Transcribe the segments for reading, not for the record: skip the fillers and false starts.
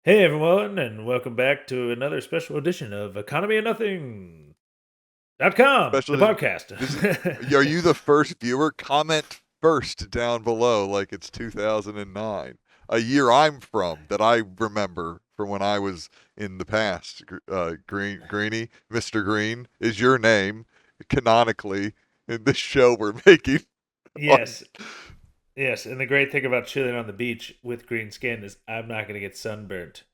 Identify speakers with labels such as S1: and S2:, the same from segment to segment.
S1: Hey everyone, and welcome back to another special edition of EconomyOfNothing.com, the
S2: Especially this is,
S1: podcast.
S2: are you the first viewer? Comment first down below like it's 2009, a year I'm from that I remember from when I was in the past. Greeny, Mr. Green is your name canonically in this show we're making on.
S1: Yes, yes, and the great thing about chilling on the beach with green skin is I'm not going to get sunburnt.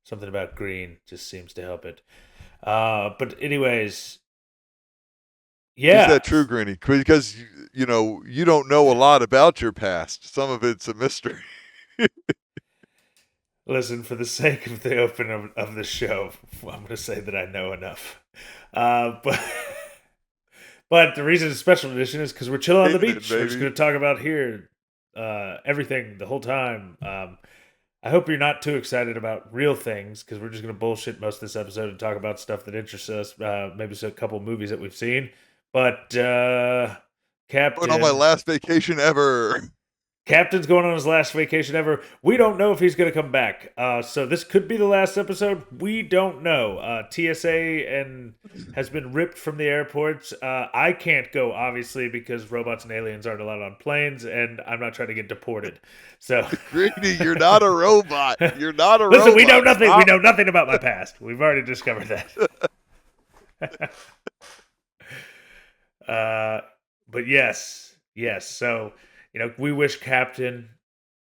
S1: Something about green just seems to help it. But anyways,
S2: Is
S1: yeah.
S2: that true, Greeny? Because you don't know a lot about your past. Some of it's a mystery.
S1: Listen, for the sake of the open of the show, I'm going to say that I know enough. But But the reason it's a special edition is because we're chilling on the
S2: Hating it,
S1: beach. We're just
S2: baby.
S1: going to talk about here everything the whole time. I hope you're not too excited about real things because we're just going to bullshit most of this episode and talk about stuff that interests us. Maybe a couple movies that we've seen. But
S2: Going on my
S1: Captain
S2: last vacation ever.
S1: Captain's going on his last vacation ever. We don't know if he's going to come back. So this could be the last episode. We don't know. TSA and has been ripped from the airports. I can't go, obviously, because robots and aliens aren't allowed on planes, and I'm not trying to get deported. So,
S2: Greeny, you're not a robot. You're not a
S1: listen, we know
S2: robot.
S1: nothing. We
S2: Stop.
S1: know nothing about my past. We've already discovered that. uh, but yes, yes. So we wish Captain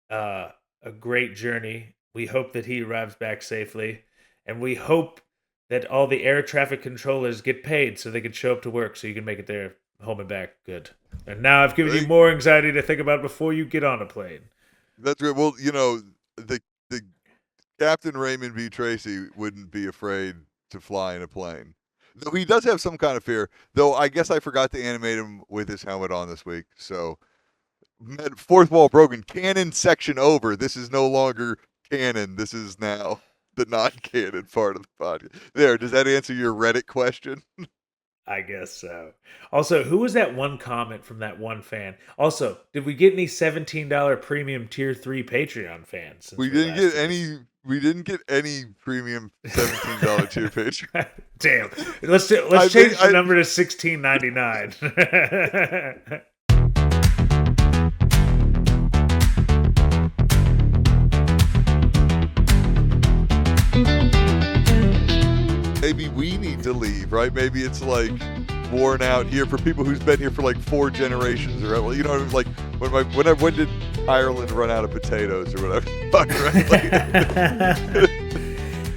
S1: a great journey. We hope that he arrives back safely, and we hope that all the air traffic controllers get paid so they can show up to work so you can make it there home and back good. And now I've given you
S2: Right?
S1: more anxiety to think about before you get on a plane.
S2: That's right. Well, the Captain Raymond B. Tracy wouldn't be afraid to fly in a plane. Though he does have some kind of fear. Though I guess I forgot to animate him with his helmet on this week. So fourth wall broken. Canon section over. This is no longer canon. This is now the non-canon part of the podcast. There. Does that answer your Reddit question?
S1: I guess so. Also, who was that one comment from that one fan? Also, did we get any $17 premium tier 3 Patreon fans since
S2: We
S1: we
S2: didn't
S1: last
S2: get
S1: did this?
S2: any. We didn't get any premium $17 tier page.
S1: Damn. Let's
S2: I
S1: change
S2: think
S1: the number to $16.99.
S2: maybe we need to leave, right? Maybe it's like worn out here for people who's been here for like 4 generations or like when did Ireland run out of potatoes or whatever? Right?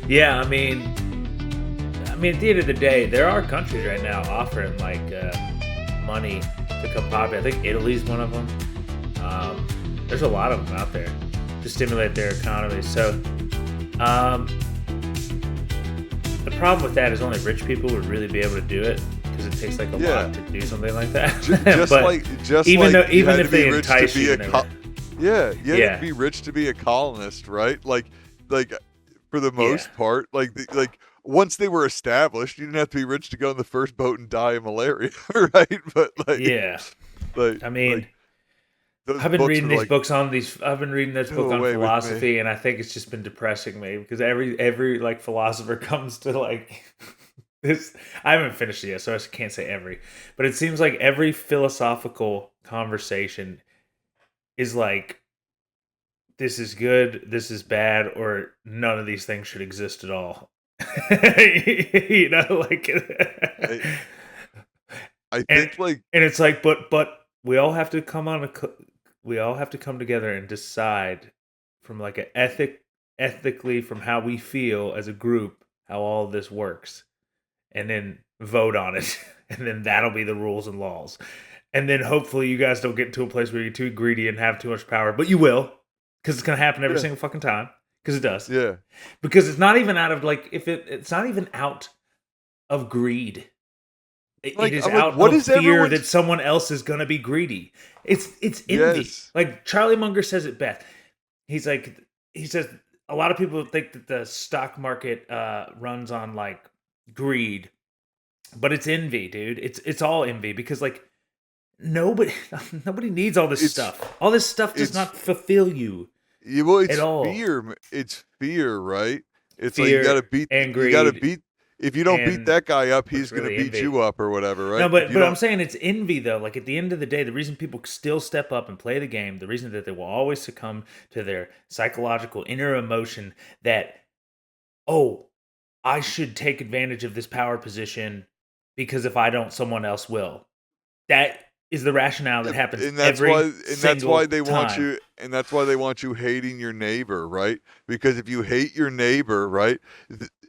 S1: Yeah, I mean, at the end of the day, there are countries right now offering like money to come pop. I think Italy's one of them. There's a lot of them out there to stimulate their economy. So, the problem with that is only rich people would really be able to do it because it takes like a lot to do something like that. Even if they entice you,
S2: you had to be rich to be a colonist, right? Like for the most part, like once they were established, you didn't have to be rich to go on the first boat and die of malaria, right? But
S1: I mean, I've been reading these books on these. I've been reading this book on philosophy, and I think it's just been depressing me because every like philosopher comes to like this. I haven't finished it yet, so I can't say every, but it seems like every philosophical conversation is like, this is good, this is bad, or none of these things should exist at all. Like
S2: I think
S1: and it's like, but we all have to we all have to come together and decide from like an ethically from how we feel as a group how all of this works, and then vote on it, and then that'll be the rules and laws. And then hopefully you guys don't get into a place where you're too greedy and have too much power, but you will, because it's gonna happen every single fucking time. Because it does.
S2: Yeah.
S1: Because it's not even out of like it's not even out of greed. It is out of fear that someone else is gonna be greedy. It's envy.
S2: Yes.
S1: Like Charlie Munger says it best. He says a lot of people think that the stock market runs on like greed, but it's envy, dude. It's all envy because like nobody needs all this stuff. All this stuff does not fulfill you.
S2: Well, it's fear. It's fear, right? It's
S1: fear,
S2: like you gotta beat.
S1: And greed,
S2: you gotta beat. If you don't beat that guy up, he's
S1: really
S2: gonna beat you up or whatever, right?
S1: No, but I'm saying it's envy though. Like at the end of the day, the reason people still step up and play the game, the reason that they will always succumb to their psychological inner emotion that, oh, I should take advantage of this power position because if I don't, someone else will. That is the rationale that happens
S2: that's why they
S1: time.
S2: want you, and that's why they want you hating your neighbor, right? Because if you hate your neighbor, right,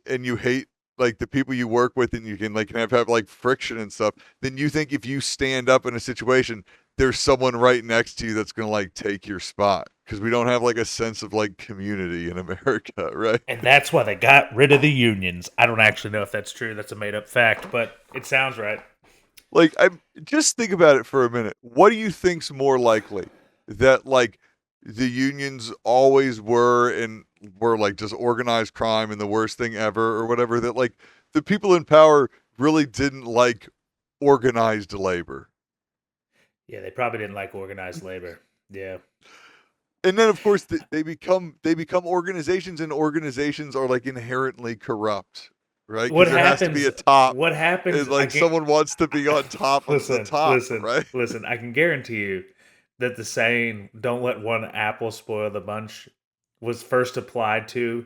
S2: and you hate like the people you work with, and you can like have like friction and stuff, then you think if you stand up in a situation, there's someone right next to you that's gonna like take your spot. Because we don't have like a sense of like community in America, right?
S1: And that's why they got rid of the unions. I don't actually know if that's true. That's a made up fact, but it sounds right.
S2: Like, just think about it for a minute. What do you think's more likely? That like the unions always were like just organized crime and the worst thing ever or whatever, that like the people in power really didn't like organized labor.
S1: Yeah, they probably didn't like organized labor. Yeah.
S2: And then of course they become organizations, and organizations are like inherently corrupt. Right?
S1: What happens?
S2: Has to be a top.
S1: What happens?
S2: Is like someone wants to be on top of the top, right?
S1: Listen, I can guarantee you that the saying "Don't let one apple spoil the bunch" was first applied to,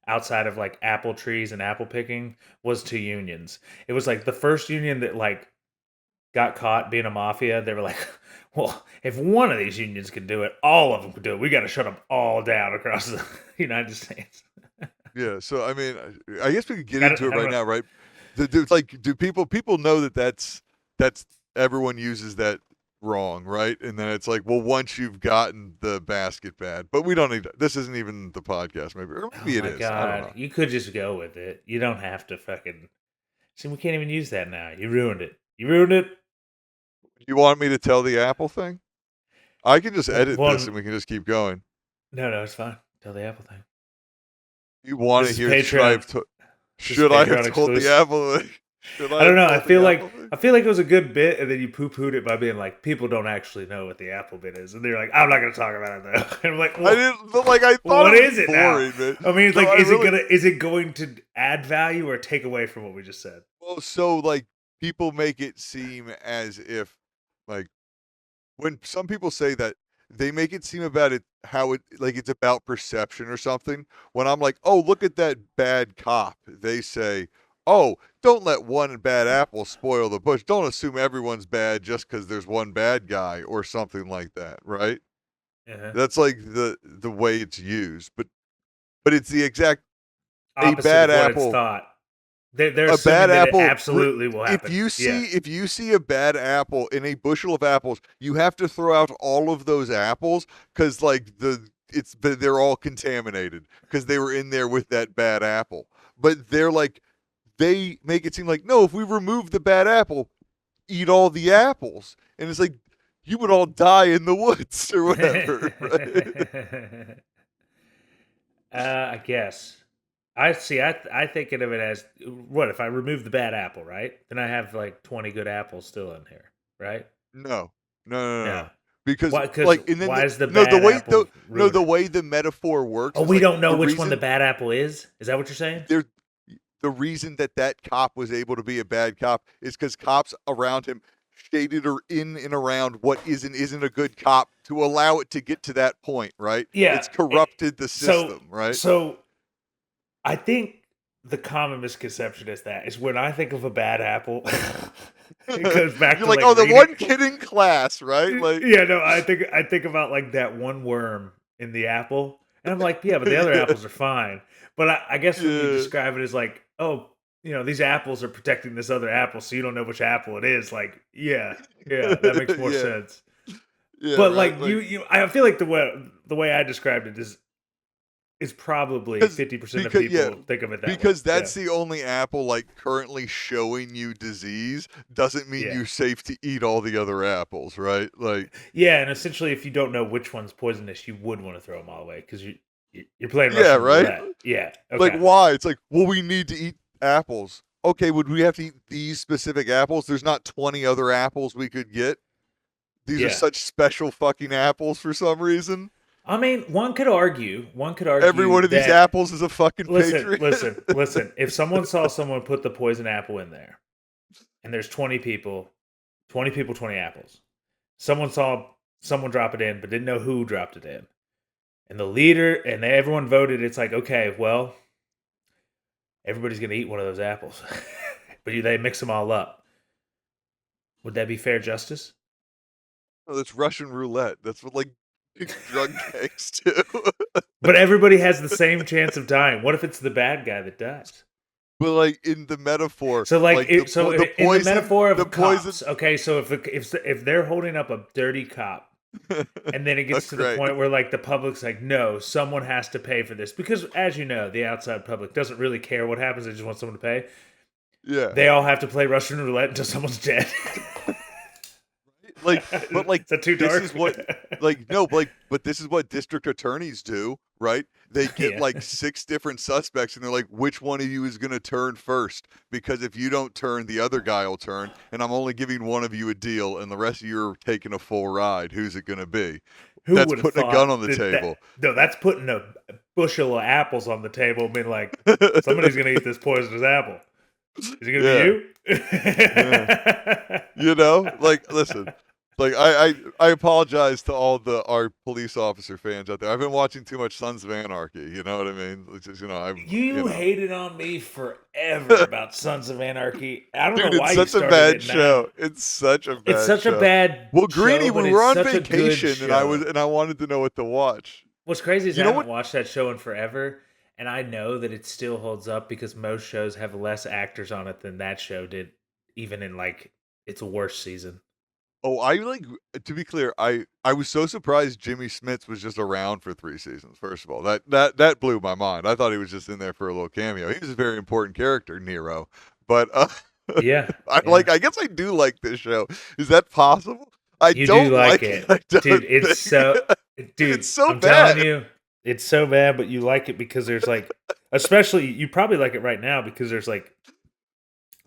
S1: outside of like apple trees and apple picking, was to unions. It was like the first union that like got caught being a mafia. They were like, well, if one of these unions can do it, all of them can do it. We got to shut them all down across the United States.
S2: Yeah, so I mean, I guess we could get into it right now, right? Do people know that that's everyone uses that wrong, right? And then it's like, well, once you've gotten the basket bad, but we don't need. This isn't even the podcast, maybe, or maybe it is.
S1: God.
S2: I don't know.
S1: You could just go with it. You don't have to fucking. See, we can't even use that now. You ruined it.
S2: You want me to tell the Apple thing? I can just edit this and we can just keep going.
S1: No, it's fine. Tell the Apple thing.
S2: You want to hear? Should I have told the Apple?
S1: I don't know. I feel like it was a good bit, and then you poo-pooed it by being like, people don't actually know what the Apple bit is, and they're like, I'm not going to talk about it though. And I'm like, well,
S2: I didn't. But like, I thought, what is it boring, now? Man.
S1: I mean, it's like, is it going to add value or take away from what we just said?
S2: Well, so like people make it seem as if like when some people say that, they make it seem about it how it like it's about perception or something. When I'm like, oh, look at that bad cop, they say, oh, don't let one bad apple spoil the bush. Don't assume everyone's bad just because there's one bad guy or something like that, right?
S1: Uh-huh.
S2: That's like the way it's used, but it's the exact
S1: opposite
S2: a bad
S1: of what
S2: apple.
S1: It's thought. They're a bad apple absolutely will happen.
S2: If you see a bad apple in a bushel of apples, you have to throw out all of those apples because like they're all contaminated because they were in there with that bad apple. But they're like, they make it seem like, no, if we remove the bad apple, eat all the apples, and it's like you would all die in the woods or whatever. Right?
S1: I guess. I see. I thinking of it as, what if I remove the bad apple, right? Then I have like 20 good apples still in here, right?
S2: No. Because like, and then
S1: why is the bad apple?
S2: The way the metaphor works.
S1: Oh, we don't know which one the bad apple is. Is that what you're saying?
S2: The reason that cop was able to be a bad cop is because cops around him shaded her in and around what isn't a good cop to allow it to get to that point, right?
S1: Yeah,
S2: it's corrupted the system, right?
S1: So. I think the common misconception is when I think of a bad apple, it goes back
S2: You're
S1: to
S2: like, oh, the one kid in class, right? Like,
S1: yeah, no, I think about like that one worm in the apple, and I'm like, yeah, but the other apples are fine. But I guess when you describe it as like, oh, these apples are protecting this other apple, so you don't know which apple it is. Like, yeah, that makes more sense. Yeah, but right, like I feel like the way I described it is probably 50% of people think of it that way.
S2: Because that's the only apple like currently showing you disease doesn't mean you're safe to eat all the other apples, right? Like,
S1: yeah, and essentially, if you don't know which one's poisonous, you would want to throw them all away because you're playing Russian roulette. Yeah, okay.
S2: Like, why? It's like, well, we need to eat apples. Okay, would we have to eat these specific apples? There's not 20 other apples we could get. These are such special fucking apples for some reason.
S1: I mean, one could argue.
S2: Every one of these apples is a fucking patriot.
S1: Listen. If someone saw someone put the poison apple in there, and there's 20 people, 20 apples. Someone saw someone drop it in, but didn't know who dropped it in. And the leader and everyone voted. It's like, okay, well, everybody's gonna eat one of those apples, but they mix them all up. Would that be fair justice?
S2: Oh, that's Russian roulette. That's what like drug gangs do.
S1: But everybody has the same chance of dying. What if it's the bad guy that dies?
S2: But like in the metaphor,
S1: so like, in the metaphor of the cops, okay. So if they're holding up a dirty cop, and then it gets to the point where like the public's like, no, someone has to pay for this because, as you know, the outside public doesn't really care what happens; they just want someone to pay.
S2: Yeah,
S1: they all have to play Russian roulette until someone's dead.
S2: Like, but like,
S1: is too dark?
S2: This is what, like, no, like, but this is what district attorneys do, right? They get like 6 different suspects, and they're like, which one of you is going to turn first? Because if you don't turn, the other guy will turn, and I'm only giving one of you a deal, and the rest of you are taking a full ride. Who's it going to be? That's putting a gun on the table.
S1: No, that's putting a bushel of apples on the table, being like, somebody's going to eat this poisonous apple. Is it going to be you?
S2: You know, like, listen. Like I apologize to all our police officer fans out there. I've been watching too much Sons of Anarchy. You know what I mean? It's just,
S1: you hated on me forever about Sons of Anarchy. I don't know why
S2: it's such a bad show. It's such a bad.
S1: It's such a bad.
S2: Well, Greeny, we were on vacation, and I wanted to know what to watch.
S1: What's crazy is I haven't watched that show in forever, and I know that it still holds up because most shows have less actors on it than that show did, even in like its worst season.
S2: Oh, to be clear, I was so surprised Jimmy Smits was just around for 3 seasons. First of all, that blew my mind. I thought he was just in there for a little cameo. He was a very important character, Nero. But
S1: yeah,
S2: I guess I do like this show. Is that possible? You don't like it,
S1: dude. It's so, dude. It's so bad. Telling you, it's so bad. But you like it because there's like, especially you probably like it right now because there's like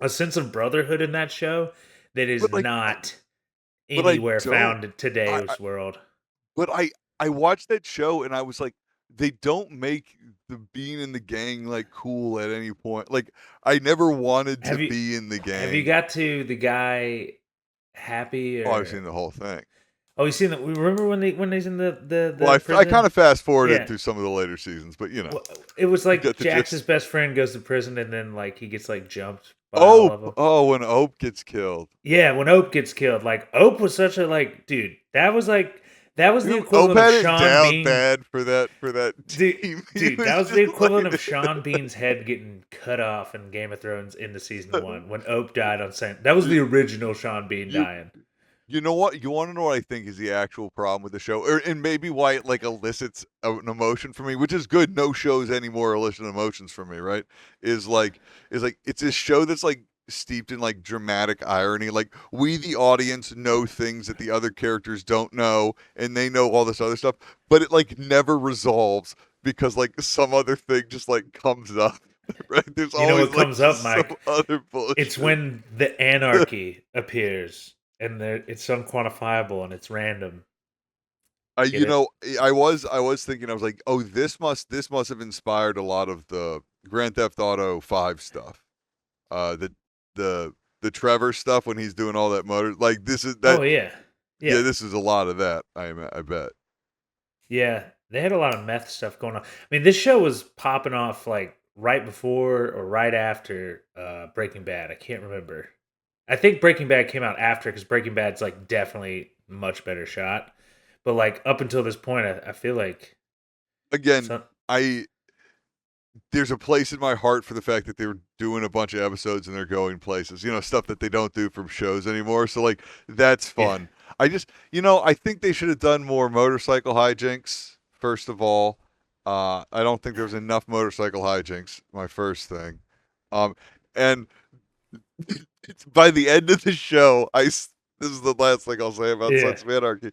S1: a sense of brotherhood in that show that is not anywhere found in today's world.
S2: But I watched that show and I was like, they don't make the being in the gang like cool at any point. Like I never wanted to be in the gang.
S1: Have you got to the guy Happy? Or...
S2: Oh, I've seen the whole thing.
S1: Oh, you seen that? Remember when he's in the
S2: well, I kind of fast forwarded through some of the later seasons, but you know,
S1: well, it was like Jax's best friend goes to prison and then like he gets like jumped.
S2: When Ope gets killed.
S1: Yeah, when Ope gets killed, like Ope was such a dude. That was the equivalent of Sean Bean.
S2: Bad for that team.
S1: Dude, that was the equivalent of Sean Bean's head getting cut off in Game of Thrones into season 1 when Ope died on set. That was the original Sean Bean dying.
S2: You know what? You want to know what I think is the actual problem with the show, and maybe why it like elicits an emotion for me, which is good. No shows anymore elicit emotions from me, right? Is like it's a show that's like steeped in like dramatic irony. Like we, the audience, know things that the other characters don't know, and they know all this other stuff, but it like never resolves because like some other thing just like comes up. Right? There's always
S1: what comes up, Mike.
S2: Other bullshit.
S1: It's when the anarchy appears. And it's unquantifiable and it's random.
S2: I was thinking, I was like, oh, this must have inspired a lot of the Grand Theft Auto 5 stuff. The Trevor stuff when he's doing all that motor, like this is that.
S1: Oh yeah.
S2: This is a lot of that. I bet.
S1: Yeah, they had a lot of meth stuff going on. I mean, this show was popping off like right before or right after Breaking Bad. I can't remember. I think Breaking Bad came out after because Breaking Bad's like definitely much better shot. But like up until this point, I feel like
S2: there's a place in my heart for the fact that they were doing a bunch of episodes and they're going places. You know, stuff that they don't do from shows anymore. So like that's fun. Yeah. I think they should have done more motorcycle hijinks. First of all, I don't think there was enough motorcycle hijinks. My first thing, and. By the end of the show, this is the last thing I'll say about Sons of Anarchy.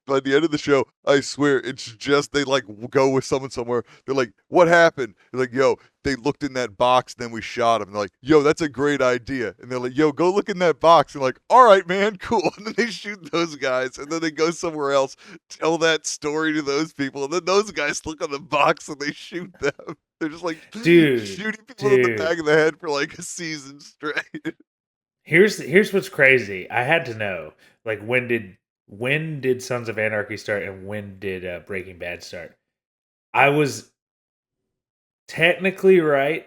S2: by the end of the show, I swear it's just they like go with someone somewhere. They're like, "What happened?" They're like, "Yo, they looked in that box, then we shot him." They're like, "Yo, that's a great idea." And they're like, "Yo, go look in that box." And like, "All right, man, cool." And then they shoot those guys, and then they go somewhere else, tell that story to those people, and then those guys look on the box and they shoot them. They're just like shooting people in the back of the head for like a season straight.
S1: Here's what's crazy. I had to know, like, when did Sons of Anarchy start and when did Breaking Bad start? I was technically right.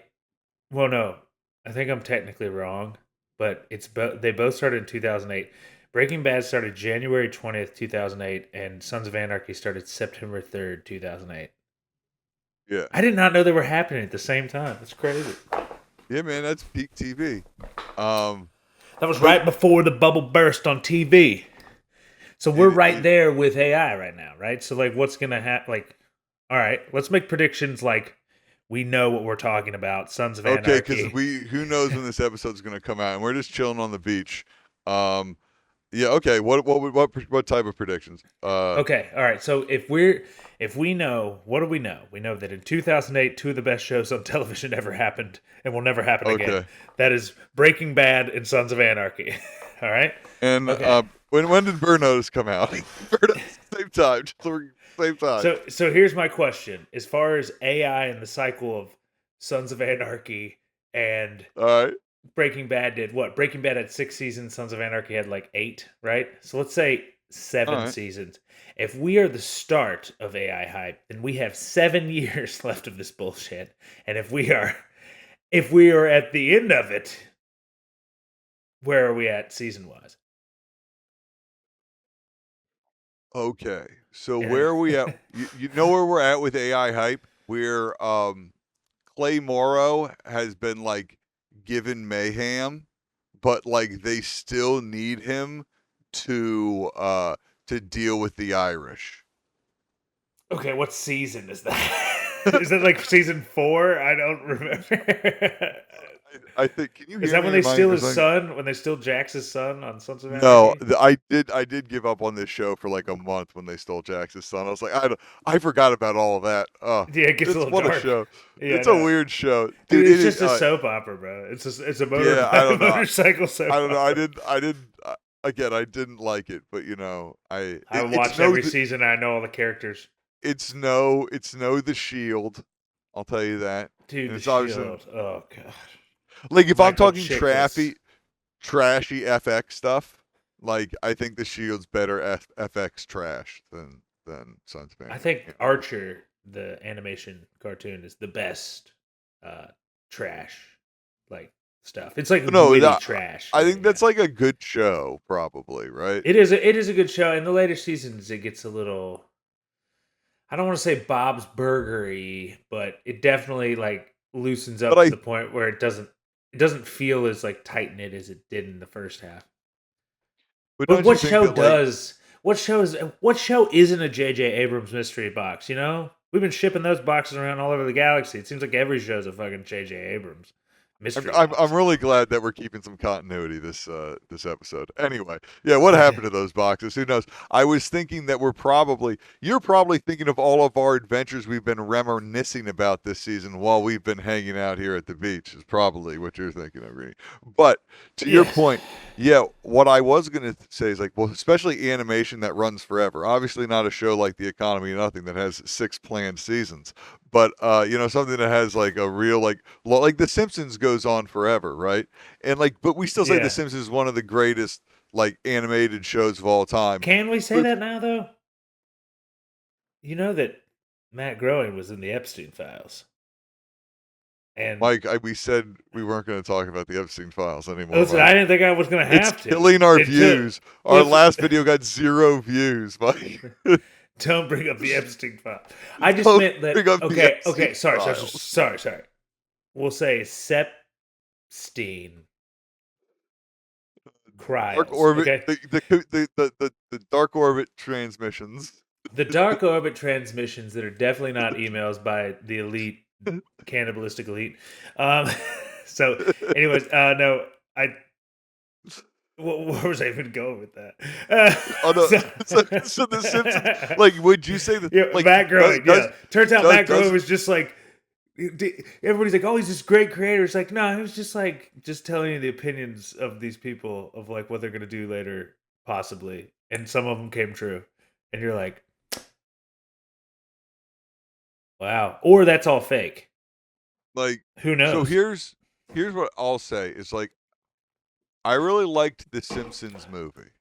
S1: Well, no, I think I'm technically wrong, but they both started in 2008. Breaking Bad started January 20th, 2008, and Sons of Anarchy started September 3rd, 2008.
S2: Yeah.
S1: I did not know they were happening at the same time. It's crazy.
S2: Yeah, man, that's peak TV.
S1: That was right before the bubble burst on TV. So we're right there with AI right now, right? So like, what's gonna happen? Like, all right, let's make predictions. Like, we know what we're talking about. Sons of Anarchy.
S2: Okay, because who knows when this episode's gonna come out, and we're just chilling on the beach. Yeah. Okay. What type of predictions?
S1: Okay. All right. So if we know, what do we know? We know that in 2008, two of the best shows on television ever happened and will never happen again. That is Breaking Bad and Sons of Anarchy. All right.
S2: And when did Burno's come out? Same time. Same time.
S1: So here's my question: as far as AI and the cycle of Sons of Anarchy and
S2: all right.
S1: Breaking Bad did what? Breaking Bad had 6 seasons. Sons of Anarchy had like 8, right? So let's say 7 seasons. If we are the start of AI hype, then we have 7 years left of this bullshit. And if we are at the end of it, where are we at season wise?
S2: Okay, so where are we at? You know where we're at with AI hype? Where Clay Morrow has been like given mayhem, but like they still need him to deal with the Irish.
S1: Okay, what season is that? Is it like season 4? I don't remember.
S2: I think. Can you hear
S1: Is that
S2: me?
S1: when they steal his son? When they steal Jax's son on Sons of Anarchy?
S2: No, I did give up on this show for like a month when they stole Jax's son. I was like, I forgot about all of that. Oh,
S1: yeah, it gets a little dark.
S2: A show.
S1: Yeah,
S2: it's a weird show,
S1: dude. It's just a soap opera, bro. It's a motorcycle soap.
S2: I don't know.
S1: Opera.
S2: I didn't like it, but you know, I
S1: watch every season. I know all the characters.
S2: It's no The Shield. I'll tell you that,
S1: dude. The Shield. Oh god.
S2: Like if I'm talking trashy FX stuff, like I think the Shield's better FX trash than Sons of Anarchy.
S1: I think Archer, the animation cartoon, is the best trash like stuff. It's like trash.
S2: I think that's like a good show, probably, right?
S1: It is a good show. In the later seasons, it gets a little. I don't want to say Bob's Burgery, but it definitely like loosens up to the point where it doesn't feel as like tight knit as it did in the first half. But what show does? What show isn't a J.J. Abrams mystery box? You know, we've been shipping those boxes around all over the galaxy. It seems like every show's a fucking J.J. Abrams mystery.
S2: I'm really glad that we're keeping some continuity this episode. Anyway, yeah, what happened to those boxes? Who knows? I was thinking that you're probably thinking of all of our adventures we've been reminiscing about this season while we've been hanging out here at the beach. Is probably what you're thinking of, Reenie. But to your point, yeah, what I was gonna say is like, well, especially animation that runs forever. Obviously, not a show like The Economy of Nothing that has 6 planned seasons. But you know, something that has like a real like The Simpsons goes on forever, right? And like, but we still say The Simpsons is one of the greatest like animated shows of all time.
S1: Can we say that now, though? You know that Matt Groening was in the Epstein files. And
S2: Mike, we said we weren't going to talk about the Epstein files anymore.
S1: Listen, I didn't think I was going to have to.
S2: It's killing our views. Our last video got 0 views, Mike.
S1: Don't bring up the Epstein file. I just meant that. Okay. Sorry. We'll say Sepstein Cryos.
S2: Dark orbit.
S1: Okay?
S2: The dark orbit transmissions.
S1: The dark orbit transmissions that are definitely not emails by the elite, cannibalistic elite. So, anyways, no, Where was I even going with that?
S2: Oh no! So the Simpsons, like, would you say that?
S1: Yeah,
S2: Like,
S1: Matt Groening. Turns out Matt Groening
S2: does
S1: was just like. Everybody's like, "Oh, he's this great creator." It's like, no, he was just like telling you the opinions of these people of like what they're gonna do later, possibly, and some of them came true, and you're like, wow, or that's all fake.
S2: like
S1: Who knows?
S2: so here's what I'll say is like I really liked the Simpsons movie.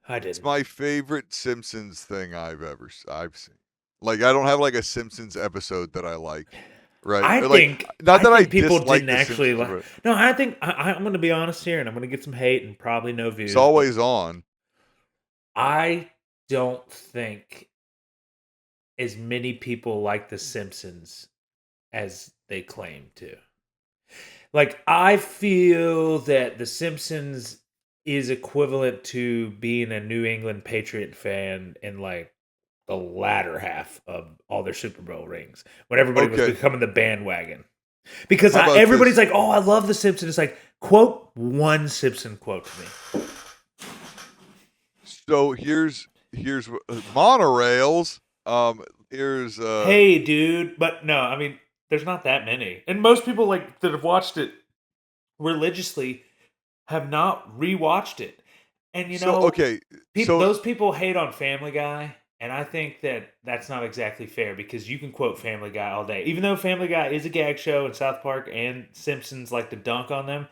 S1: I did.
S2: It's my favorite Simpsons thing I've seen. Like I don't have like a Simpsons episode that I like. Right.
S1: I
S2: like,
S1: think
S2: not that I
S1: people
S2: dislike
S1: didn't
S2: the
S1: actually
S2: Simpsons,
S1: like. No, I think I'm going to be honest here, and I'm going to get some hate and probably no views.
S2: It's always on.
S1: I don't think as many people like The Simpsons as they claim to. Like, I feel that The Simpsons is equivalent to being a New England Patriot fan in like the latter half of all their Super Bowl rings when everybody was becoming the bandwagon. Because everybody's like, "Oh, I love The Simpsons." It's like, quote one Simpson quote to me.
S2: So here's monorails. Here's
S1: hey, dude, but no, I mean, there's not that many, and most people like that have watched it religiously have not rewatched it. And you know, those people hate on Family Guy, and I think that that's not exactly fair because you can quote Family Guy all day. Even though Family Guy is a gag show and South Park and Simpsons like to dunk on them,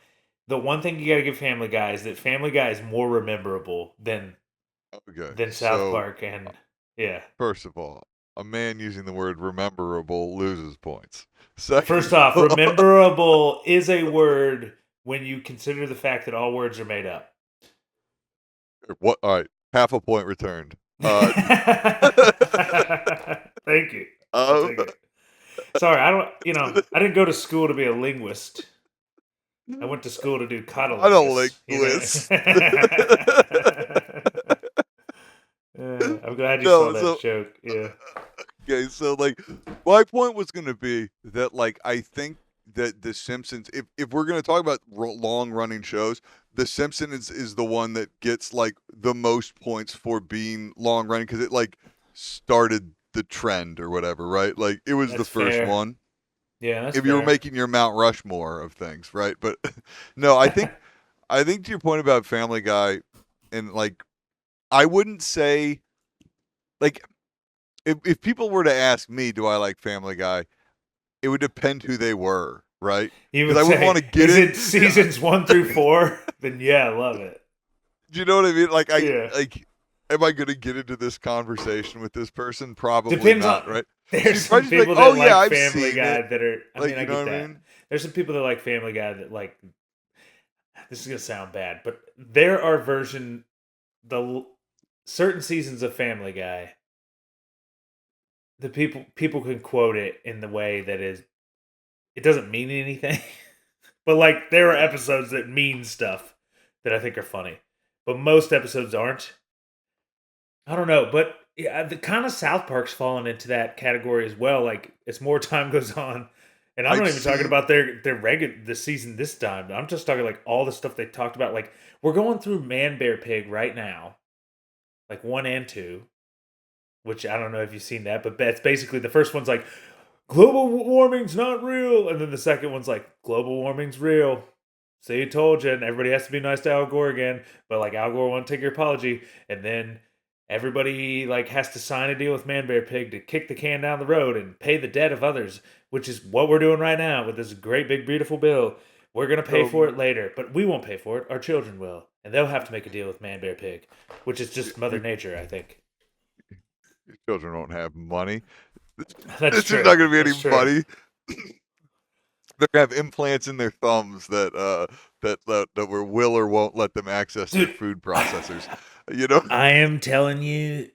S1: the one thing you got to give Family Guy is that Family Guy is more rememberable than South Park. And yeah,
S2: first of all, a man using the word rememberable loses points.
S1: First off, rememberable is a word when you consider the fact that all words are made up.
S2: What? All right, half a point returned.
S1: Thank you. Sorry, I didn't go to school to be a linguist. I went to school to do coddlingus. I'm glad you saw that joke. Yeah.
S2: Okay, so like, my point was going to be that like I think that The Simpsons, if we're going to talk about long running shows, The Simpsons is the one that gets like the most points for being long running because it like started the trend or whatever, right? Like it was the first one.
S1: Yeah, that's
S2: if you were making your Mount Rushmore of things, right? But no, I think to your point about Family Guy, and like I wouldn't say like if people were to ask me, do I like Family Guy? It would depend who they were, right?
S1: Because I wouldn't want to get it seasons 1 through 4. Then yeah, I love it.
S2: Do you know what I mean? Like am I going to get into this conversation with this person? Probably
S1: depends
S2: not,
S1: on,
S2: right?
S1: There's some people that like Family Guy that are. I mean, I get that. There's some people that like Family Guy that like. This is gonna sound bad, but there are certain seasons of Family Guy. The people can quote it in the way that it doesn't mean anything, but like there are episodes that mean stuff that I think are funny, but most episodes aren't. I don't know, but yeah, the kind of South Park's fallen into that category as well. Like as more time goes on, and I'm not even talking about their the season this time. I'm just talking like all the stuff they talked about. Like we're going through ManBearPig right now, like 1 and 2. Which I don't know if you've seen that, but that's basically the first one's like global warming's not real, and then the second one's like global warming's real. See, I told you, and everybody has to be nice to Al Gore again, but like Al Gore won't take your apology, and then everybody like has to sign a deal with ManBearPig to kick the can down the road and pay the debt of others, which is what we're doing right now with this great big beautiful bill. We're gonna pay for it later, but we won't pay for it. Our children will, and they'll have to make a deal with ManBearPig, which is just Mother Nature, I think.
S2: Your children don't have money.
S1: That's true.
S2: There's not going to be any money. They're going to have implants in their thumbs that will or won't let them access their food processors. You know,
S1: I am telling you,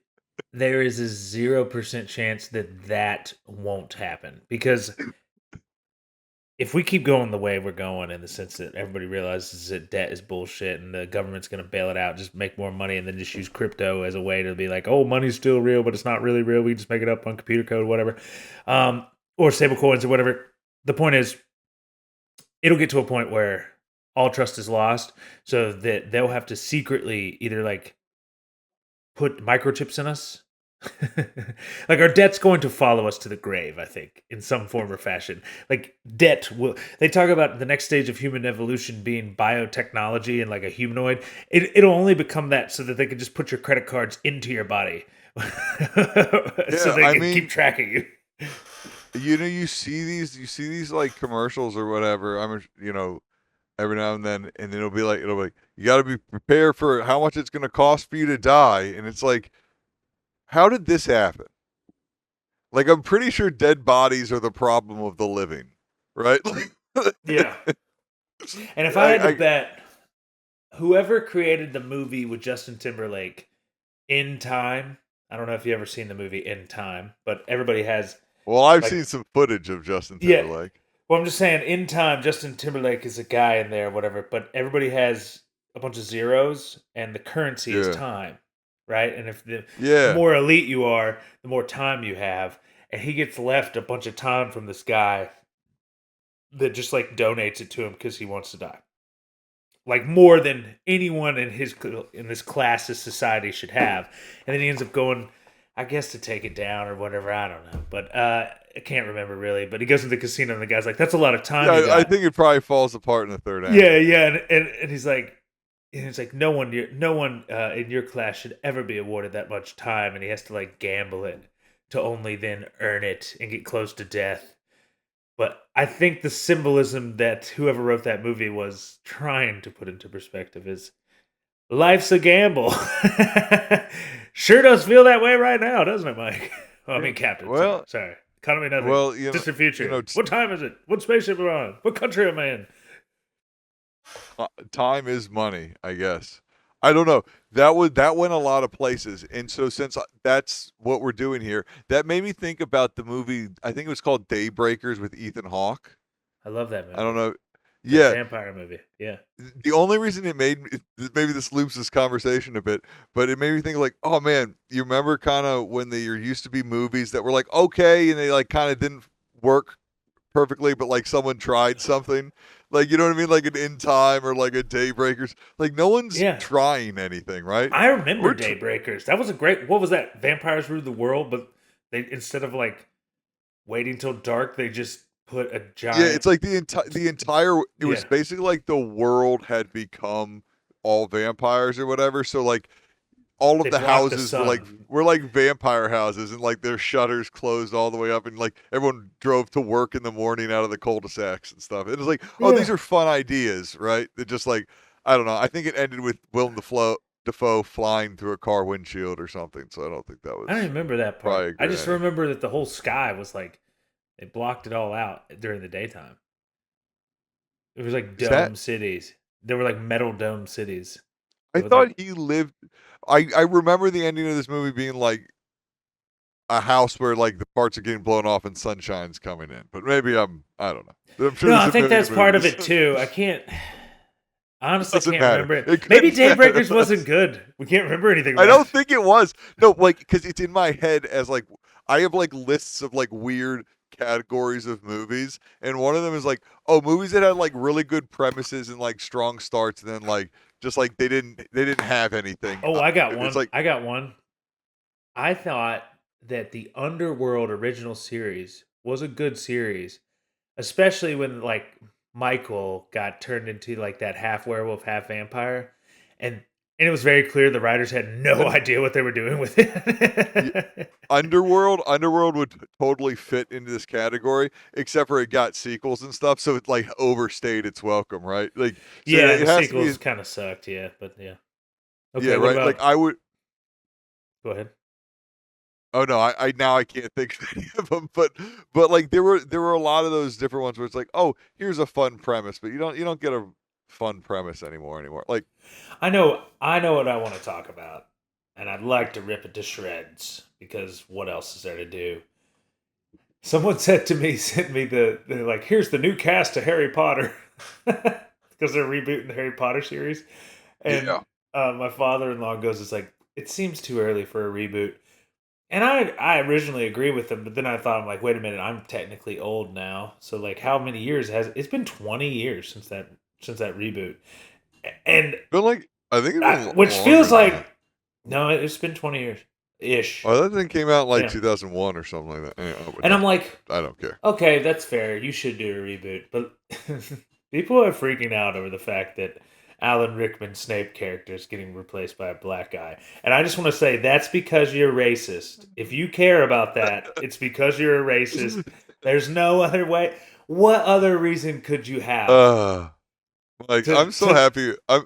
S1: there is a 0% chance that won't happen because if we keep going the way we're going, in the sense that everybody realizes that debt is bullshit and the government's going to bail it out, just make more money, and then just use crypto as a way to be like, oh, money's still real, but it's not really real. We just make it up on computer code, whatever, or stable coins or whatever. The point is, it'll get to a point where all trust is lost, so that they'll have to secretly either like put microchips in us. Like our debt's going to follow us to the grave, I think, in some form or fashion. Like debt will. They talk about the next stage of human evolution being biotechnology and like a humanoid. It'll only become that so that they can just put your credit cards into your body, so they can keep tracking you.
S2: You see these like commercials or whatever. Every now and then, and it'll be like you got to be prepared for how much it's going to cost for you to die, and it's like, how did this happen? Like, I'm pretty sure dead bodies are the problem of the living, right?
S1: Yeah. And if I had to bet, whoever created the movie with Justin Timberlake, In Time, I don't know if you've ever seen the movie In Time, but everybody has.
S2: Well, I've seen some footage of Justin Timberlake.
S1: Yeah. Well, I'm just saying, In Time, Justin Timberlake is a guy in there, whatever, but everybody has a bunch of zeros, and the currency is time, right? And if the more elite you are, the more time you have, and he gets left a bunch of time from this guy that just like donates it to him because he wants to die, like more than anyone in this class of society should have, and then he ends up going, I guess, to take it down or whatever. I don't know, but I can't remember really. But he goes to the casino, and the guy's like, "That's a lot of time."
S2: Yeah, I think it probably falls apart in the third act.
S1: Yeah, and he's like. And it's like no one in your class should ever be awarded that much time, and he has to like gamble it to only then earn it and get close to death. But I think the symbolism that whoever wrote that movie was trying to put into perspective is life's a gamble. Sure does feel that way right now, doesn't it, Mike? Well, I mean, Captain. Well, sorry. Economy nothing. Well, distant future. What time is it? What spaceship am I on? What country am I in?
S2: Time is money, I guess. I don't know. That went a lot of places, and so since that's what we're doing here, that made me think about the movie. I think it was called Daybreakers with Ethan Hawke.
S1: I love that movie.
S2: I don't know. Yeah,
S1: vampire movie. Yeah.
S2: The only reason it made maybe this loops this conversation a bit, but it made me think like, oh man, you remember kind of when there used to be movies that were like okay, and they like kind of didn't work perfectly, but like someone tried something. Like, you know what I mean? Like an In Time or like a Daybreakers. Like, no one's trying anything, right?
S1: I remember Daybreakers. That was a great... What was that? Vampires ruled the world, but they instead of like waiting till dark, they just put a giant...
S2: Yeah, it's like the entire... It was basically like the world had become all vampires or whatever. So like all of the houses were like vampire houses, and like their shutters closed all the way up, and like everyone drove to work in the morning out of the cul-de-sacs and stuff. It was like, oh, these are fun ideas, right? It just like, I don't know. I think it ended with Willem Dafoe flying through a car windshield or something. So I don't think that was.
S1: I don't remember that part. I just remember that the whole sky was like they blocked it all out during the daytime. It was like dome cities. They were like metal dome cities.
S2: I thought he lived. I remember the ending of this movie being like a house where like the parts are getting blown off and sunshine's coming in. But maybe I don't know. I'm sure
S1: I think that's part of it too. I can't. Honestly, can't remember it. Maybe Daybreakers wasn't good. We can't remember anything.
S2: I don't think it was. No, like because it's in my head as like I have like lists of like weird categories of movies, and one of them is like, oh, movies that had like really good premises and like strong starts, and then like just like they didn't have anything.
S1: Oh, I got one. I got one. I thought that the Underworld original series was a good series, especially when like Michael got turned into like that half werewolf, half vampire, and it was very clear the writers had no idea what they were doing with it.
S2: Underworld would totally fit into this category, except for it got sequels and stuff, so it like overstayed its welcome, right? Like, so
S1: the sequels kind of sucked, but yeah.
S2: Okay, yeah, right. Like I would.
S1: Go ahead.
S2: Oh no, I now I can't think of any of them, but like there were a lot of those different ones where it's like, oh, here's a fun premise, but you don't get a fun premise anymore. Like,
S1: I know what I want to talk about, and I'd like to rip it to shreds because what else is there to do? Someone sent me the like, here's the new cast of Harry Potter because they're rebooting the Harry Potter series, and my father-in-law goes, it's like it seems too early for a reboot. And I originally agree with them, but then I thought, I'm like, wait a minute, I'm technically old now. So, like, how many years it's been 20 years since that since that reboot, and
S2: like I think it's been
S1: which feels like no, it's been 20 years ish.
S2: Oh, that thing came out in like 2001 or something like that.
S1: And I'm like,
S2: I don't care.
S1: Okay, that's fair. You should do a reboot, but people are freaking out over the fact that Alan Rickman's Snape character is getting replaced by a black guy. And I just want to say that's because you're racist. If you care about that, it's because you're a racist. There's no other way. What other reason could you have?
S2: I'm so happy. I'm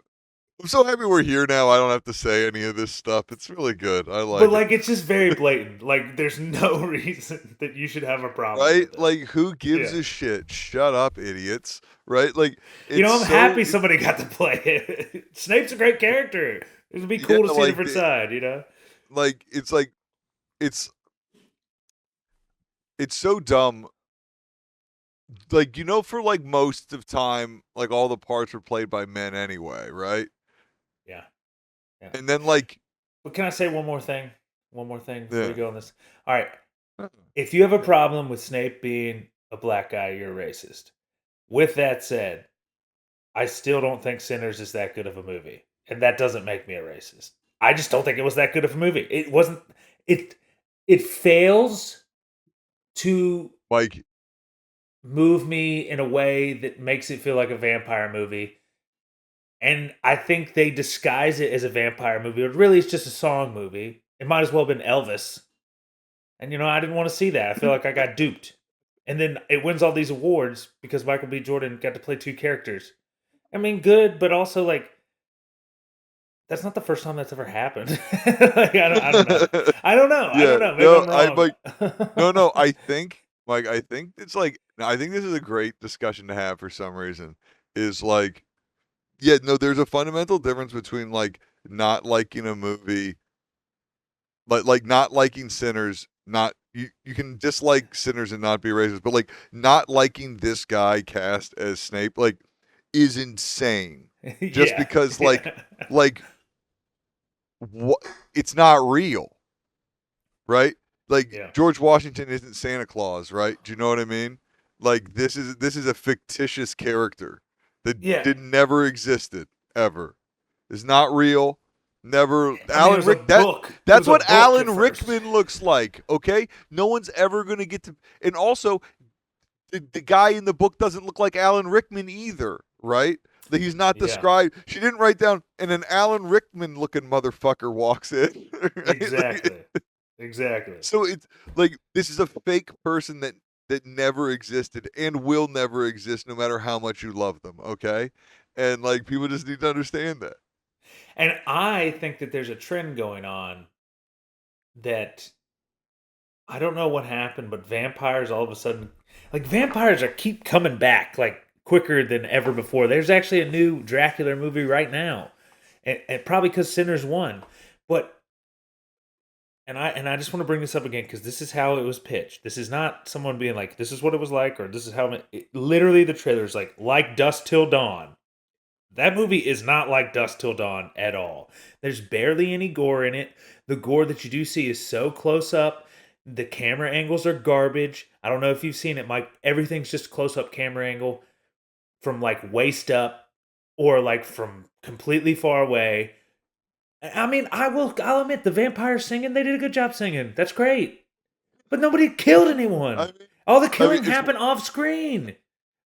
S2: so happy we're here now. I don't have to say any of this stuff. It's really good. I like it.
S1: But like it's just very blatant. Like there's no reason that you should have a problem.
S2: Right? Like who gives a shit? Shut up, idiots. Right? Like
S1: I'm happy somebody got to play it. Snape's a great character. It would be cool to see a different side,
S2: Like it's so dumb. Like, for like most of time, like all the parts were played by men anyway, right?
S1: Yeah.
S2: And then like
S1: but can I say one more thing? One more thing before we go on this. All right. If you have a problem with Snape being a black guy, you're a racist. With that said, I still don't think Sinners is that good of a movie. And that doesn't make me a racist. I just don't think it was that good of a movie. It wasn't it fails to
S2: like
S1: move me in a way that makes it feel like a vampire movie. And I think they disguise it as a vampire movie, but really it's just a song movie. It might as well have been Elvis. And I didn't want to see that. I feel like I got duped. And then it wins all these awards because Michael B. Jordan got to play two characters. I mean, good, but also like that's not the first time that's ever happened. Like, I don't know. I don't know.
S2: Yeah,
S1: I don't know. Maybe I'm wrong.
S2: No. I think it's like I think this is a great discussion to have for some reason. Is like, there's a fundamental difference between like not liking a movie, like not liking Sinners. Not you can dislike Sinners and not be racist, but like not liking this guy cast as Snape like is insane. Just because like what it's not real, right? Like George Washington isn't Santa Claus, right? Do you know what I mean? Like this is a fictitious character that never existed ever. It's not real. Never. Alan Rick. That's what Alan Rickman looks like. Okay, no one's ever gonna get to. And also, the guy in the book doesn't look like Alan Rickman either, right? That he's not described. She didn't write down, and an Alan Rickman looking motherfucker walks in. Right?
S1: Exactly.
S2: So it's like this is a fake person that never existed and will never exist, no matter how much you love them. Okay, and like people just need to understand that.
S1: And I think that there's a trend going on that I don't know what happened, but vampires all of a sudden, like vampires keep coming back like quicker than ever before. There's actually a new Dracula movie right now, and probably because Sinners won. But and I just want to bring this up again because this is how it was pitched. This is not someone being like, "This is what it was like," or "This is how." Literally, the trailer's like Dusk Till Dawn. That movie is not like Dusk Till Dawn at all. There's barely any gore in it. The gore that you do see is so close up. The camera angles are garbage. I don't know if you've seen it, Mike. Everything's just close up camera angle from like waist up or like from completely far away. I mean, I'll admit the vampires singing, they did a good job singing. That's great. But nobody killed anyone. All the killing happened off screen.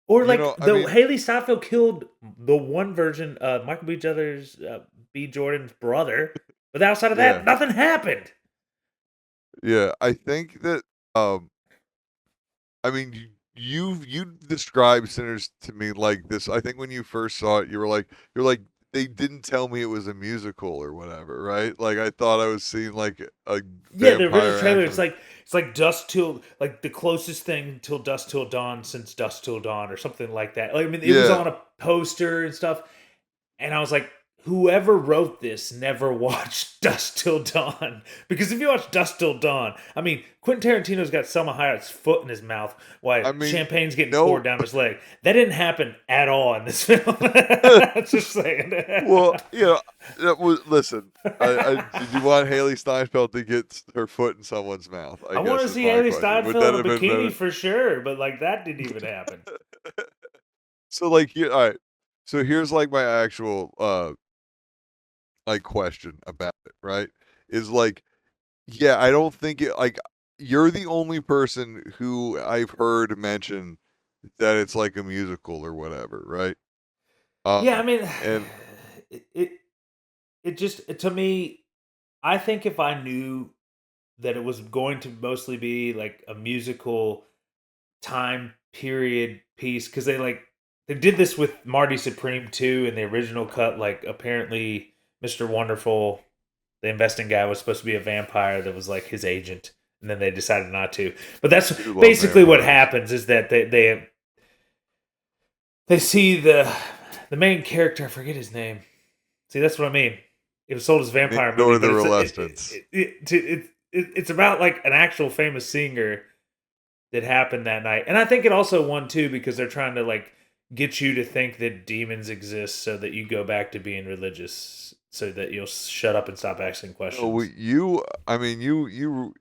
S1: Or like Haley Steinfeld killed the one version of Michael B. Jordan's brother, but outside of that, nothing happened.
S2: Yeah, I think that I mean you described Sinners to me like this. I think when you first saw it, you're like they didn't tell me it was a musical or whatever, right? Like I thought I was seeing like a
S1: the original trailer. It's like Dusk Till, like the closest thing till Dusk Till Dawn since Dusk Till Dawn or something like that. Like, I mean, it was on a poster and stuff, and I was like, whoever wrote this never watched Dusk Till Dawn, because if you watch Dusk Till Dawn, I mean, Quentin Tarantino's got Selma Hayek's foot in his mouth while champagne's getting poured down his leg. That didn't happen at all in this film. Just saying.
S2: Well, listen, did you want Haley Steinfeld to get her foot in someone's mouth?
S1: I want to see Haley Steinfeld in a bikini for sure, but like that didn't even happen.
S2: So like, all right. So here's like my actual like question about it, right? Is like, yeah, I don't think it like you're the only person who I've heard mention that it's like a musical or whatever, right?
S1: Yeah, I mean,
S2: And
S1: it it just to me, I think if I knew that it was going to mostly be like a musical time period piece, because they did this with Marty Supreme too in the original cut. Like apparently, Mr. Wonderful, the investing guy, was supposed to be a vampire that was like his agent, and then they decided not to. But that's
S2: I do love
S1: basically what
S2: vampires.
S1: happens is that they see the main character. I forget his name. See, that's what I mean. It was sold as a vampire movie,
S2: Nor
S1: but
S2: the Relestance.
S1: it's about like an actual famous singer that happened that night. And I think it also won too because they're trying to like get you to think that demons exist so that you go back to being religious, so that you'll shut up and stop asking
S2: No,
S1: questions.
S2: I mean, you're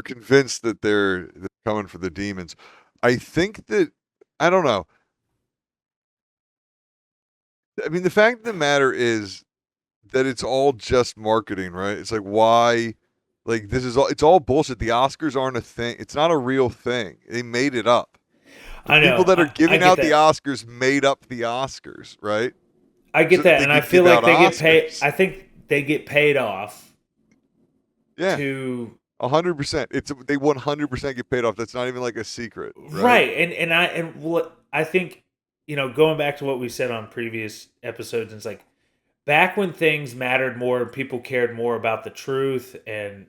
S2: convinced that they're coming for the demons. I think that I don't know. I mean, the fact of the matter is that it's all just marketing, right? It's like why, like it's all bullshit. The Oscars aren't a thing. It's not a real thing. They made it up. The
S1: I
S2: people
S1: know.
S2: that are
S1: I
S2: giving
S1: get
S2: out the
S1: that.
S2: Oscars made up the Oscars, right?
S1: I get
S2: So that
S1: that.
S2: they
S1: And I
S2: could
S1: feel
S2: give
S1: like
S2: out
S1: they get paid.
S2: Oscars.
S1: I think they get paid off
S2: Yeah,
S1: to
S2: 100%. They 100% get paid off. That's not even like a secret, right?
S1: right. And what I think, going back to what we said on previous episodes, it's like back when things mattered more, people cared more about the truth and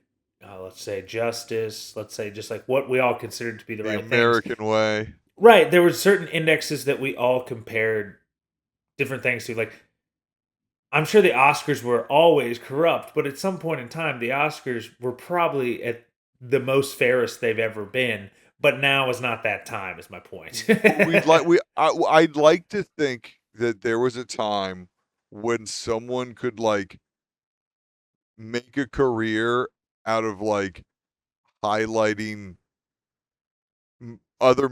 S1: let's say justice, let's say just like what we all considered to be the
S2: The
S1: right things.
S2: American way.
S1: Right, there were certain indexes that we all compared different things to. Like I'm sure the Oscars were always corrupt, but at some point in time, the Oscars were probably at the most fairest they've ever been. But now is not that time. Is my point.
S2: I'd like to think that there was a time when someone could like make a career out of like highlighting other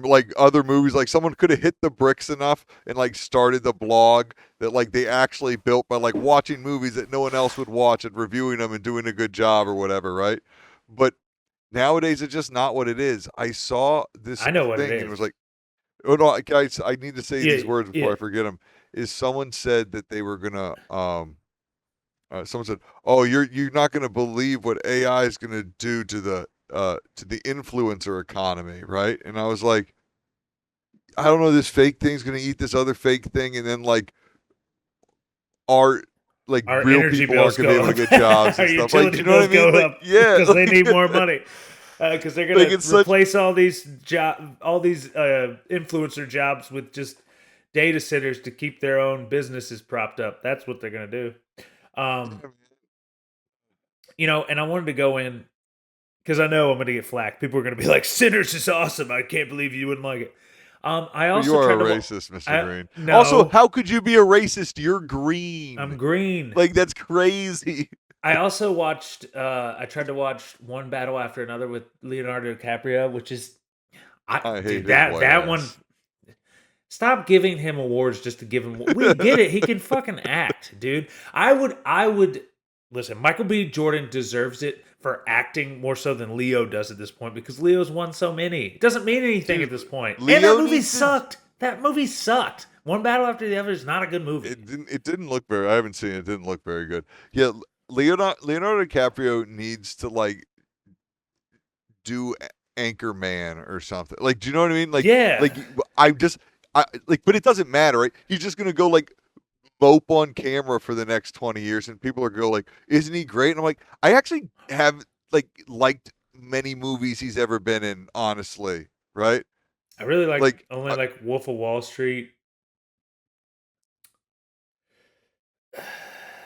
S2: movies. Like someone could have hit the bricks enough and like started the blog that like they actually built by like watching movies that no one else would watch and reviewing them and doing a good job or whatever, right? But nowadays it's just not what it is. I saw this
S1: I know what it
S2: thing and it was
S1: is.
S2: like, oh no, guys, I need to say
S1: Yeah,
S2: these words before
S1: yeah.
S2: I forget them. Is someone said that they were gonna someone said, "Oh, you're not gonna believe what AI is gonna do to the influencer economy, right?" And I was like, I don't know, this fake thing's gonna eat this other fake thing, and then like our like
S1: Our
S2: real
S1: energy
S2: people aren't
S1: bills
S2: gonna be
S1: go
S2: able to
S1: up.
S2: get jobs
S1: Our
S2: and stuff. Like, do
S1: utility
S2: you know what I
S1: bills go
S2: mean? Like,
S1: up
S2: yeah,
S1: because they need more money. Because they're
S2: like
S1: gonna
S2: it's such.
S1: replace all these influencer jobs with just data centers to keep their own businesses propped up. That's what they're gonna do. Um, and I wanted to go in because I know I'm gonna get flack. People are gonna be like, "Sinners is awesome. I can't believe you wouldn't like it." I
S2: You
S1: also
S2: are
S1: tried
S2: a
S1: to.
S2: racist, Mr. Green. Also,
S1: No,
S2: how could you be a racist? You're
S1: I'm
S2: green.
S1: green.
S2: Like that's crazy.
S1: I also watched. I tried to watch One Battle After Another with Leonardo DiCaprio, which is,
S2: I hate
S1: dude,
S2: his white
S1: that one.
S2: ass.
S1: Stop giving him awards just to give him. We get it. He can fucking act, dude. I would listen. Michael B. Jordan deserves it for acting more so than Leo does at this point because Leo's won so many. It doesn't mean anything at
S2: Dude,
S1: this point. And that
S2: Leo
S1: movie
S2: needs to.
S1: sucked. That movie sucked. One Battle After the Other is not a good movie.
S2: It didn't look very. I haven't seen it. It didn't look very good. Yeah, Leonardo DiCaprio needs to like do Anchorman or something. Like, do you know what I mean?
S1: Yeah,
S2: Like I like, but it doesn't matter, right? He's just gonna go like mope on camera for the next 20 years, and people are going like, "Isn't he great?" And I'm like, I actually have like liked many movies he's ever been in, honestly, right?
S1: I really
S2: Like,
S1: only like Wolf of Wall Street.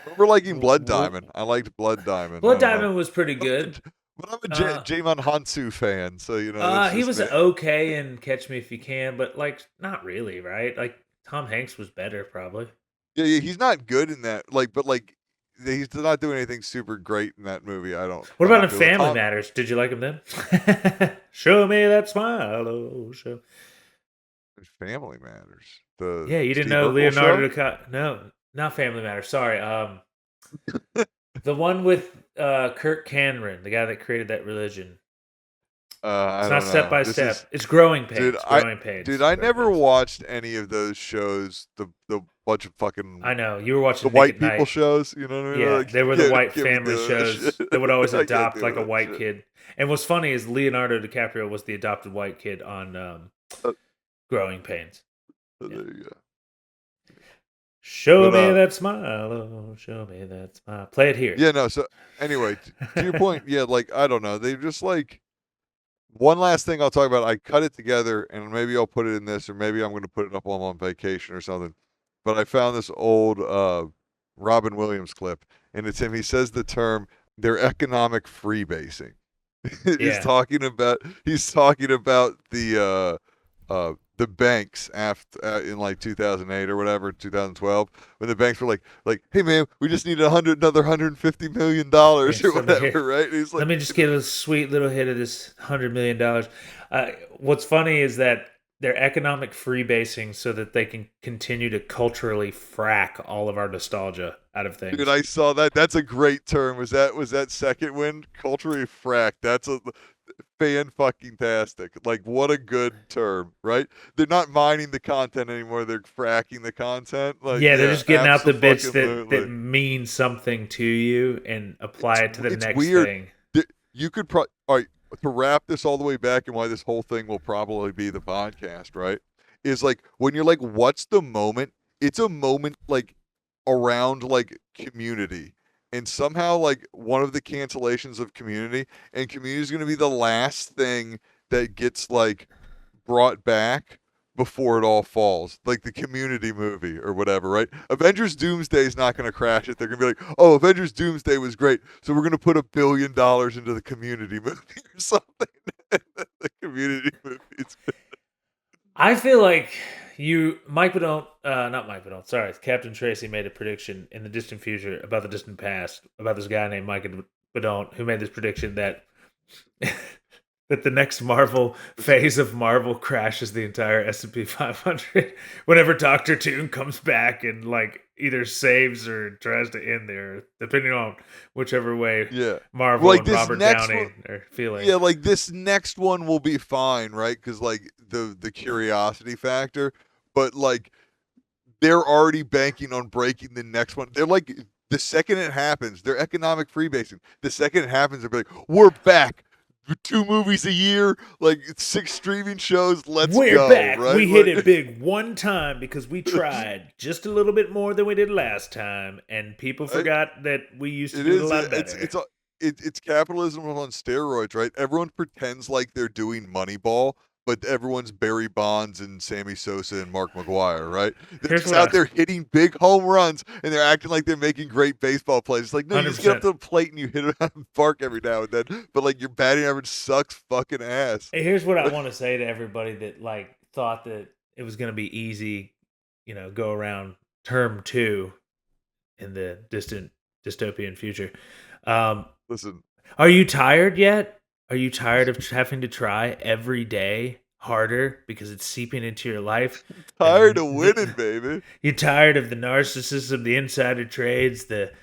S2: remember liking Blood
S1: Wolf,
S2: Diamond. I liked Blood Diamond. I
S1: Blood
S2: don't know.
S1: Diamond was pretty
S2: But
S1: good.
S2: I'm a
S1: Uh,
S2: Jaemon Hansu fan, so that's
S1: he
S2: just
S1: was
S2: me.
S1: okay in Catch Me If You Can, but like not really, right? Like Tom Hanks was better, probably.
S2: Yeah, he's not good in that. Like, but like, he's not doing anything super great in that movie.
S1: What
S2: I
S1: about
S2: don't
S1: in
S2: feel like
S1: Family Matters? Did you like him then? Show me that smile, oh, show.
S2: Family Matters. The
S1: Yeah, you didn't
S2: Steve
S1: know
S2: Urkel
S1: Leonardo
S2: show?
S1: DiCaprio? No, not Family Matters. Sorry. The one with Kirk Cameron, the guy that created that religion.
S2: I
S1: It's not
S2: don't
S1: Step
S2: know.
S1: by
S2: This is
S1: Step. It's Growing
S2: dude.
S1: Pains. Growing Pains.
S2: I
S1: Growing
S2: never
S1: Pains.
S2: watched any of those shows. The bunch of fucking
S1: I know. You were
S2: the
S1: watching Nick
S2: white
S1: at
S2: people
S1: Night.
S2: shows. You know what I mean?
S1: Yeah,
S2: Like,
S1: they were the white
S2: can't be
S1: family
S2: doing that shit.
S1: shows that would always
S2: I can't
S1: adopt
S2: do
S1: like a
S2: that
S1: white
S2: shit.
S1: kid. And what's funny is Leonardo DiCaprio was the adopted white kid on Growing Pains.
S2: There you go.
S1: Show me that smile, oh, show me that smile. Play it here.
S2: Yeah, no. So anyway, to your point, yeah, like I don't know. They just like one last thing I'll talk about. I cut it together, and maybe I'll put it in this, or maybe I'm going to put it up while I'm on vacation or something. But I found this old Robin Williams clip, and it's him. He says the term "they're economic freebasing." He's talking about the banks after in like 2008 or whatever, 2012, when the banks were like, hey man, we just need another $150 million or whatever, right? And he's like,
S1: let me just get a sweet little hit of this $100 million. What's funny is that they're economic freebasing so that they can continue to culturally frack all of our nostalgia out of things.
S2: Dude, I saw that. That's a great term. Was that second win? Culturally frack. That's a fan-fucking-tastic. Like, what a good term, right? They're not mining the content anymore. They're fracking the content. Like,
S1: yeah, they're just getting out the bits
S2: absolutely.
S1: that mean something to you and apply it to the next
S2: weird.
S1: thing.
S2: You could all right, to wrap this all the way back and why this whole thing will probably be the podcast, right? Is like when you're like, what's the moment? It's a moment like around like Community. And somehow, like, one of the cancellations of Community, and Community is going to be the last thing that gets, like, brought back before it all falls. Like the Community movie or whatever, right? Avengers Doomsday is not going to crash it. They're going to be like, oh, Avengers Doomsday was great, so we're going to put $1 billion into the Community movie or something. The Community movie.
S1: I feel like Captain Tracy made a prediction in the distant future about the distant past about this guy named Mike Bedont who made this prediction that that the next Marvel phase of Marvel crashes the entire S&P 500 whenever Dr. Doom comes back and like either saves or tries to end there, depending on whichever way Marvel like and Robert Downey are feeling.
S2: Yeah, like this next one will be fine, right? Because like the curiosity factor, but like they're already banking on breaking the next one. They're like, the second it happens, they're economic freebasing. The second it happens, they'll be like, we're back. 2 movies a year, like 6 streaming shows. We're go,
S1: back.
S2: Right?
S1: We hit it big one time because we tried just a little bit more than we did last time, and people forgot that we used to do it a lot better.
S2: It's capitalism on steroids, right? Everyone pretends like they're doing Moneyball, but everyone's Barry Bonds and Sammy Sosa and Mark McGwire, right? They're just out there hitting big home runs, and they're acting like they're making great baseball plays. It's like, no, 100%. You just get up to the plate and you hit it out of the park every now and then, but like your batting average sucks fucking ass.
S1: Hey, here's what I want to say to everybody that like thought that it was going to be easy, go around term 2 in the distant dystopian future.
S2: Listen,
S1: are you tired yet? Are you tired of having to try every day harder because it's seeping into your life?
S2: Tired of winning, baby.
S1: You're tired of the narcissism, the insider trades, the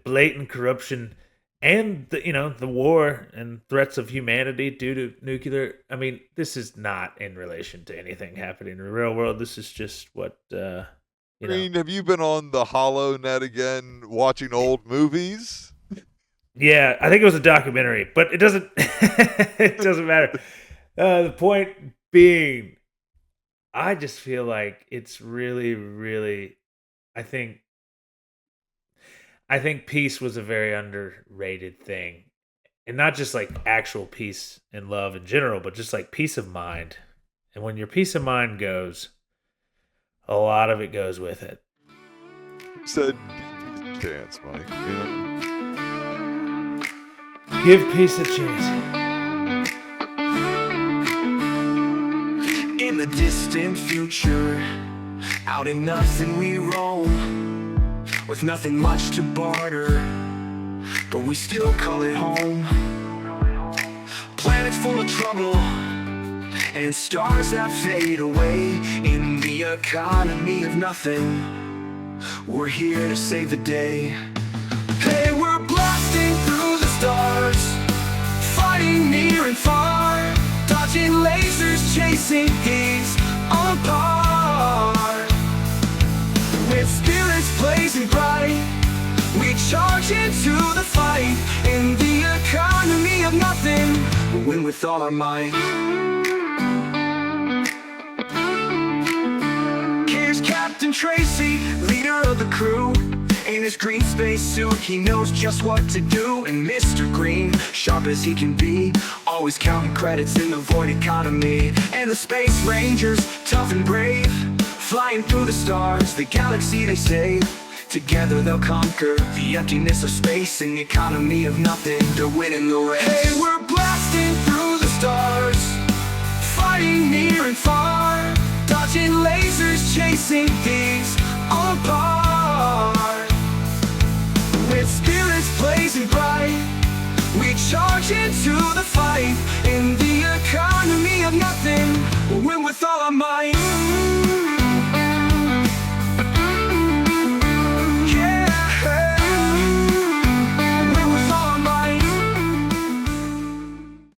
S1: blatant corruption, and the war and threats of humanity due to nuclear. I mean, this is not in relation to anything happening in the real world. This is just what
S2: Green, have you been on the Hollow Net again watching old movies?
S1: Yeah, I think it was a documentary, but it doesn't it doesn't matter. The point being, I just feel like it's really, really, I think peace was a very underrated thing. And not just like actual peace and love in general, but just like peace of mind. And when your peace of mind goes, a lot of it goes with it.
S2: Said chance, Mike.
S1: Give peace a chance.
S3: In the distant future, out in nothing we roam, with nothing much to barter, but we still call it home. Planet full of trouble, and stars that fade away. In the economy of nothing, we're here to save the day. Hey, we're blasting through the stars, fighting near and far, dodging lasers, chasing thieves apart. With spirits blazing bright, we charge into the fight. In the economy of nothing, we'll win with all our might. Here's Captain Tracy, leader of the crew. In his green space suit, he knows just what to do. And Mr. Green, sharp as he can be, always counting credits in the void economy. And the Space Rangers, tough and brave, flying through the stars, the galaxy they save. Together they'll conquer the emptiness of space. In the economy of nothing, they're winning the race. Hey, we're blasting through the stars, fighting near and far, dodging lasers, chasing thieves apart. With spirits blazing bright, we charge into the fight. In